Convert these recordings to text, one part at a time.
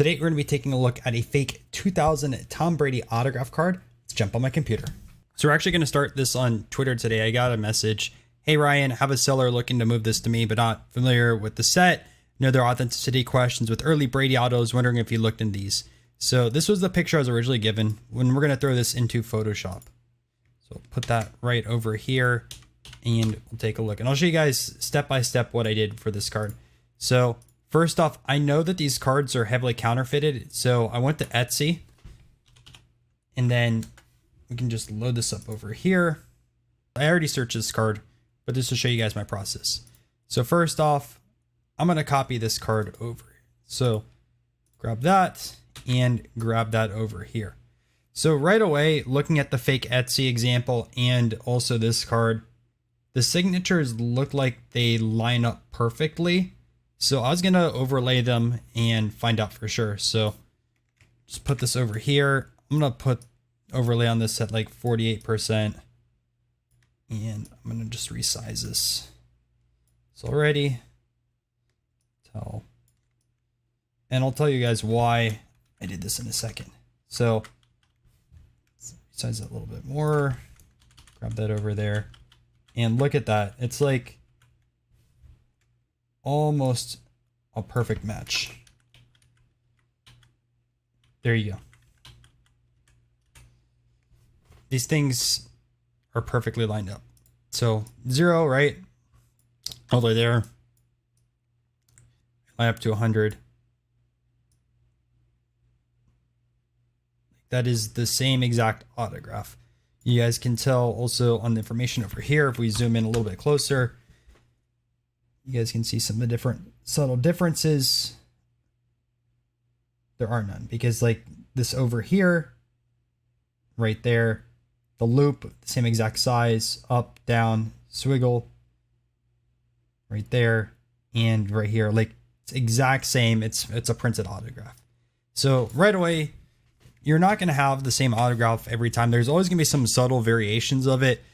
Today, we're going to be taking a look at a fake 2000 Tom Brady autograph card. Let's jump on my computer. So we're actually going to start this on Twitter today. I got a message. Hey, Ryan, have a seller looking to move this to me, but not familiar with the set. Know their authenticity questions with early Brady autos, wondering if you looked in these. So this was the picture I was originally given when we're going to throw this into Photoshop. So put that right over here and we'll take a look. And I'll show you guys step by step what I did for this card. So first off, I know that these cards are heavily counterfeited. So I went to Etsy and then we can just load this up over here. I already searched this card, but just to show you guys my process. So first off, I'm going to copy this card over. So grab that and grab that over here. So right away, looking at the fake Etsy example and also this card, the signatures look like they line up perfectly. So I was going to overlay them and find out for sure. So just put this over here. I'm going to put overlay on this at like 48%. And I'm going to just resize this. So already tell. And I'll tell you guys why I did this in a second. So resize it a little bit more. Grab that over there. And look at that. It's like almost a perfect match. There you go. These things are perfectly lined up. So 0, right? All the way there. Line up to 100. That is the same exact autograph. You guys can tell also on the information over here, if we zoom in a little bit closer, you guys can see some of the different subtle differences. There are none because like this over here, right there, the loop, the same exact size, up, down, swiggle, right there, and right here, like it's exact same. It's a printed autograph. So right away, you're not going to have the same autograph every time. There's always going to be some subtle variations of it.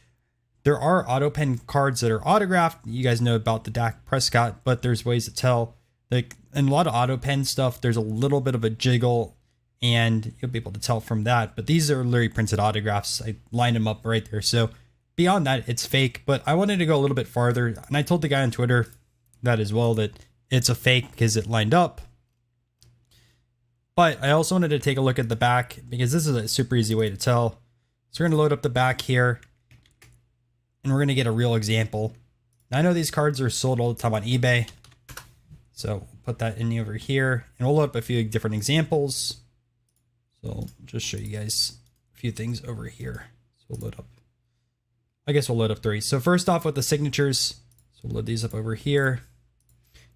There are auto pen cards that are autographed. You guys know about the Dak Prescott, but there's ways to tell. Like in a lot of auto pen stuff, there's a little bit of a jiggle and you'll be able to tell from that. But these are literally printed autographs. I lined them up right there. So beyond that, it's fake. But I wanted to go a little bit farther. And I told the guy on Twitter that as well, that it's a fake because it lined up. But I also wanted to take a look at the back because this is a super easy way to tell. So we're going to load up the back here and we're going to get a real example. Now, I know these cards are sold all the time on eBay. So we'll put that in over here and we'll load up a few different examples. So I'll just show you guys a few things over here. So we'll load up, I guess we'll load up 3. So first off with the signatures, so we'll load these up over here.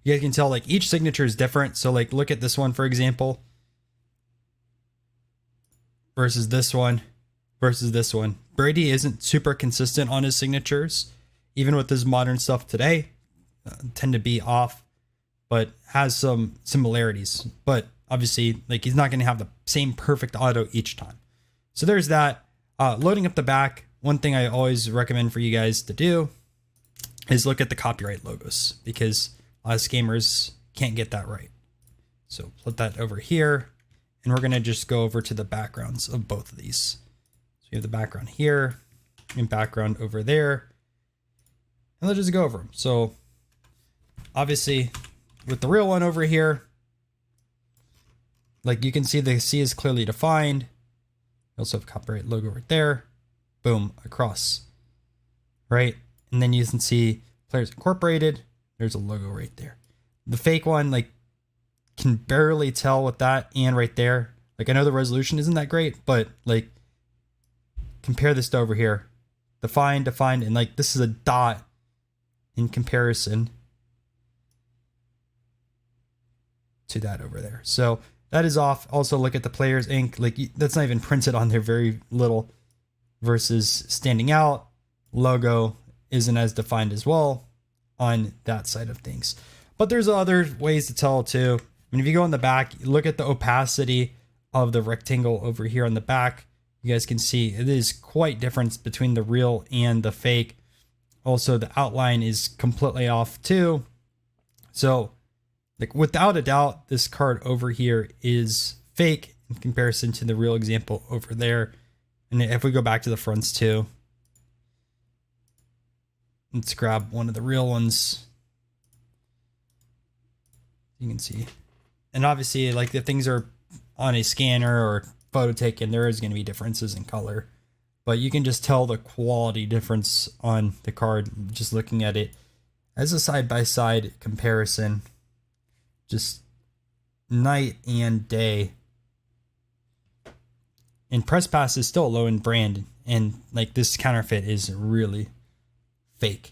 You guys can tell like each signature is different. So like look at this one, for example, versus this one, versus this one. Brady isn't super consistent on his signatures, even with his modern stuff today, tend to be off, but has some similarities. But obviously, like he's not going to have the same perfect auto each time. So there's that. Loading up the back. One thing I always recommend for you guys to do is look at the copyright logos because a lot of scammers can't get that right. So put that over here. And we're going to just go over to the backgrounds of both of these. So we have the background here and background over there. And let's just go over them. So obviously with the real one over here, like you can see the C is clearly defined. We also have copyright logo right there. Boom, across. Right? And then you can see Players Incorporated. There's a logo right there. The fake one, like, can barely tell with that and right there. Like I know the resolution isn't that great, but like compare this to over here. Defined, and like this is a dot in comparison to that over there. So that is off. Also look at the player's ink. Like that's not even printed on there, very little versus standing out. Logo isn't as defined as well on that side of things. But there's other ways to tell too. I mean, if you go in the back, look at the opacity of the rectangle over here on the back. You guys can see it is quite different between the real and the fake. Also, the outline is completely off too. So Like without a doubt, this card over here is fake in comparison to the real example over there. And if we go back to the fronts too, let's grab one of the real ones. You can see. And obviously, like if things are on a scanner or photo taken, there is going to be differences in color. But you can just tell the quality difference on the card just looking at it as a side-by-side comparison. Just night and day. And Press Pass is still low in brand, and like this counterfeit is really fake.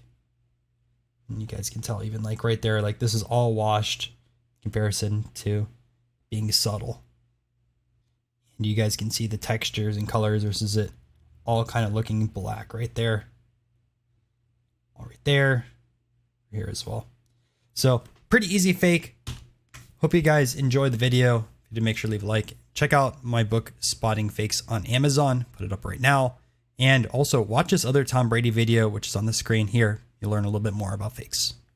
And you guys can tell even like right there, like this is all washed in comparison to being subtle. And you guys can see the textures and colors versus it all kind of looking black right there. All right there, here as well. So pretty easy fake. Hope you guys enjoyed the video. If you did, make sure to leave a like. Check out my book, Spotting Fakes, on Amazon. Put it up right now. And also watch this other Tom Brady video, which is on the screen here. You'll learn a little bit more about fakes.